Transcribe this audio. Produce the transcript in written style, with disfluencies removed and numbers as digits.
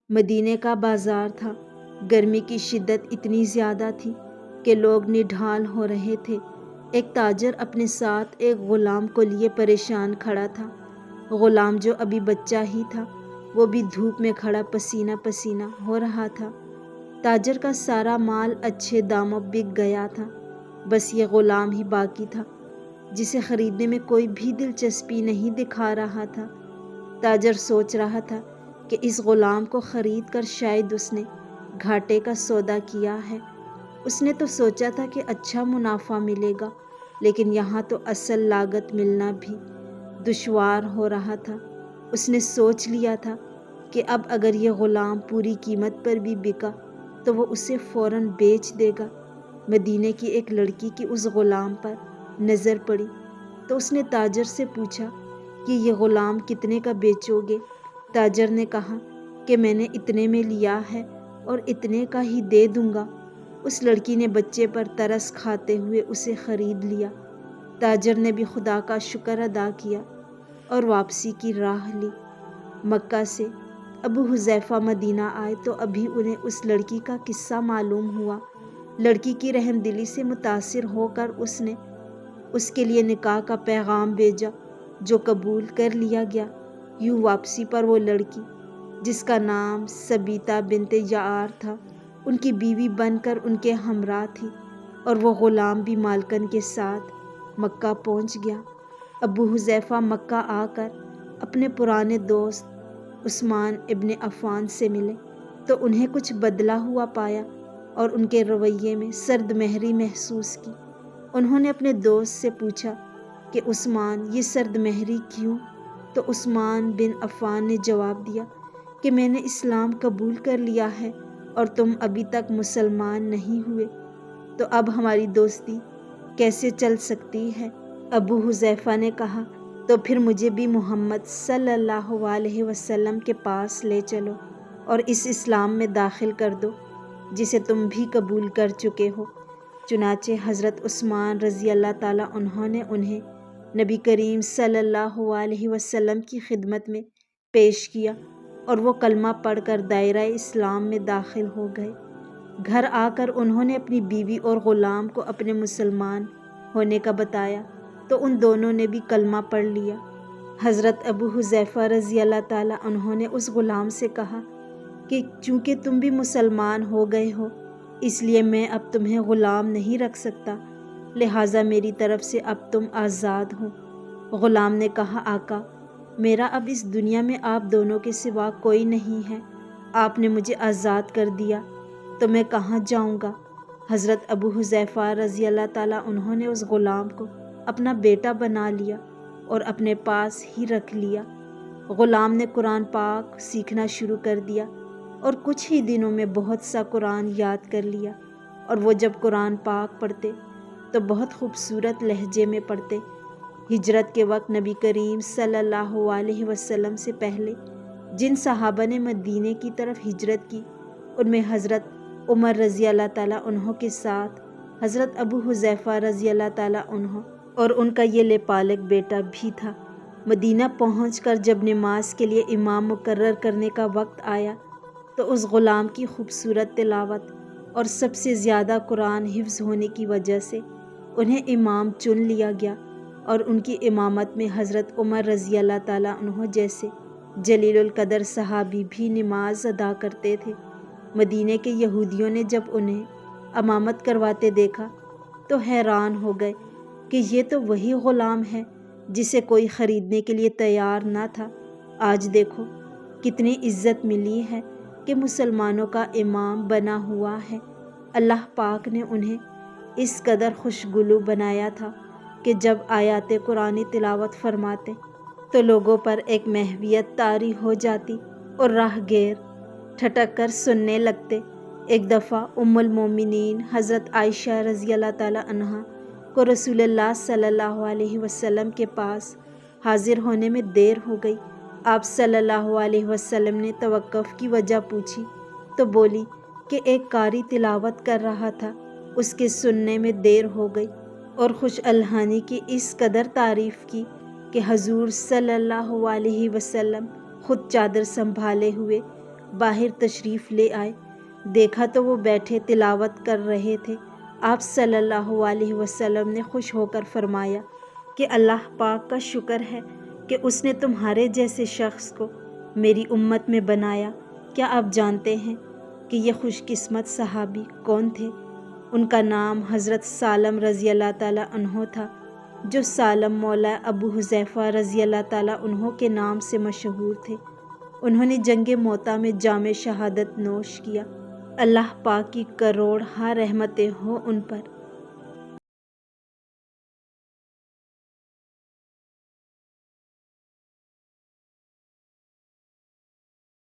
مدینے کا بازار تھا۔ گرمی کی شدت اتنی زیادہ تھی کہ لوگ نڈھال ہو رہے تھے۔ ایک تاجر اپنے ساتھ ایک غلام کو لیے پریشان کھڑا تھا۔ غلام جو ابھی بچہ ہی تھا، وہ بھی دھوپ میں کھڑا پسینہ پسینہ ہو رہا تھا۔ تاجر کا سارا مال اچھے داموں بک گیا تھا، بس یہ غلام ہی باقی تھا جسے خریدنے میں کوئی بھی دلچسپی نہیں دکھا رہا تھا۔ تاجر سوچ رہا تھا کہ اس غلام کو خرید کر شاید اس نے گھاٹے کا سودا کیا ہے۔ اس نے تو سوچا تھا کہ اچھا منافع ملے گا، لیکن یہاں تو اصل لاگت ملنا بھی دشوار ہو رہا تھا۔ اس نے سوچ لیا تھا کہ اب اگر یہ غلام پوری قیمت پر بھی بکا تو وہ اسے فوراً بیچ دے گا۔ مدینے کی ایک لڑکی کی اس غلام پر نظر پڑی تو اس نے تاجر سے پوچھا کہ یہ غلام کتنے کا بیچو گے؟ تاجر نے کہا کہ میں نے اتنے میں لیا ہے اور اتنے کا ہی دے دوں گا۔ اس لڑکی نے بچے پر ترس کھاتے ہوئے اسے خرید لیا۔ تاجر نے بھی خدا کا شکر ادا کیا اور واپسی کی راہ لی۔ مکہ سے ابو حذیفہ مدینہ آئے تو ابھی انہیں اس لڑکی کا قصہ معلوم ہوا۔ لڑکی کی رحم دلی سے متاثر ہو کر اس نے اس کے لیے نکاح کا پیغام بھیجا، جو قبول کر لیا گیا۔ یوں واپسی پر وہ لڑکی، جس کا نام سبیتا بنت یعار تھا، ان کی بیوی بن کر ان کے ہمراہ تھی، اور وہ غلام بھی مالکن کے ساتھ مکہ پہنچ گیا۔ ابو حذیفہ مکہ آ کر اپنے پرانے دوست عثمان ابن عفان سے ملے تو انہیں کچھ بدلا ہوا پایا اور ان کے رویے میں سرد مہری محسوس کی۔ انہوں نے اپنے دوست سے پوچھا کہ عثمان، یہ سرد مہری کیوں؟ تو عثمان بن عفان نے جواب دیا کہ میں نے اسلام قبول کر لیا ہے اور تم ابھی تک مسلمان نہیں ہوئے، تو اب ہماری دوستی کیسے چل سکتی ہے؟ ابو حذیفہ نے کہا تو پھر مجھے بھی محمد صلی اللہ علیہ وسلم کے پاس لے چلو اور اس اسلام میں داخل کر دو جسے تم بھی قبول کر چکے ہو۔ چنانچہ حضرت عثمان رضی اللہ تعالیٰ عنہ نے انہیں نبی کریم صلی اللہ علیہ وسلم کی خدمت میں پیش کیا اور وہ کلمہ پڑھ کر دائرہ اسلام میں داخل ہو گئے۔ گھر آ کر انہوں نے اپنی بیوی اور غلام کو اپنے مسلمان ہونے کا بتایا تو ان دونوں نے بھی کلمہ پڑھ لیا۔ حضرت ابو حذیفہ رضی اللہ تعالیٰ عنہ نے اس غلام سے کہا کہ چونکہ تم بھی مسلمان ہو گئے ہو، اس لیے میں اب تمہیں غلام نہیں رکھ سکتا، لہٰذا میری طرف سے اب تم آزاد ہو۔ غلام نے کہا آقا، میرا اب اس دنیا میں آپ دونوں کے سوا کوئی نہیں ہے، آپ نے مجھے آزاد کر دیا تو میں کہاں جاؤں گا؟ حضرت ابو حذیفہ رضی اللہ تعالیٰ عنہ نے اس غلام کو اپنا بیٹا بنا لیا اور اپنے پاس ہی رکھ لیا۔ غلام نے قرآن پاک سیکھنا شروع کر دیا اور کچھ ہی دنوں میں بہت سا قرآن یاد کر لیا، اور وہ جب قرآن پاک پڑھتے تو بہت خوبصورت لہجے میں پڑھتے۔ ہجرت کے وقت نبی کریم صلی اللہ علیہ وسلم سے پہلے جن صحابہ نے مدینے کی طرف ہجرت کی، ان میں حضرت عمر رضی اللہ تعالیٰ عنہ کے ساتھ حضرت ابو حذیفہ رضی اللہ تعالیٰ عنہ اور ان کا یہ لپالک بیٹا بھی تھا۔ مدینہ پہنچ کر جب نماز کے لیے امام مقرر کرنے کا وقت آیا تو اس غلام کی خوبصورت تلاوت اور سب سے زیادہ قرآن حفظ ہونے کی وجہ سے انہیں امام چن لیا گیا، اور ان کی امامت میں حضرت عمر رضی اللہ تعالیٰ عنہ جیسے جلیل القدر صحابی بھی نماز ادا کرتے تھے۔ مدینے کے یہودیوں نے جب انہیں امامت کرواتے دیکھا تو حیران ہو گئے کہ یہ تو وہی غلام ہے جسے کوئی خریدنے کے لیے تیار نہ تھا۔ آج دیکھو کتنی عزت ملی ہے کہ مسلمانوں کا امام بنا ہوا ہے۔ اللہ پاک نے انہیں اس قدر خوشگلو بنایا تھا کہ جب آیات قرآنی تلاوت فرماتے تو لوگوں پر ایک محویت طاری ہو جاتی اور راہ گیر ٹھٹک کر سننے لگتے۔ ایک دفعہ ام المومنین حضرت عائشہ رضی اللہ تعالیٰ عنہا کو رسول اللہ صلی اللہ علیہ وسلم کے پاس حاضر ہونے میں دیر ہو گئی۔ آپ صلی اللہ علیہ وسلم نے توقف کی وجہ پوچھی تو بولی کہ ایک قاری تلاوت کر رہا تھا، اس کے سننے میں دیر ہو گئی، اور خوش الحانی کی اس قدر تعریف کی کہ حضور صلی اللہ علیہ وسلم خود چادر سنبھالے ہوئے باہر تشریف لے آئے۔ دیکھا تو وہ بیٹھے تلاوت کر رہے تھے۔ آپ صلی اللہ علیہ وسلم نے خوش ہو کر فرمایا کہ اللہ پاک کا شکر ہے کہ اس نے تمہارے جیسے شخص کو میری امت میں بنایا۔ کیا آپ جانتے ہیں کہ یہ خوش قسمت صحابی کون تھے؟ ان کا نام حضرت سالم رضی اللہ تعالیٰ عنہ تھا، جو سالم مولا ابو حذیفہ رضی اللہ تعالیٰ عنہ کے نام سے مشہور تھے۔ انہوں نے جنگ موتا میں جام شہادت نوش کیا۔ اللہ پاک کی کروڑ ہاں رحمتیں ہوں ان پر۔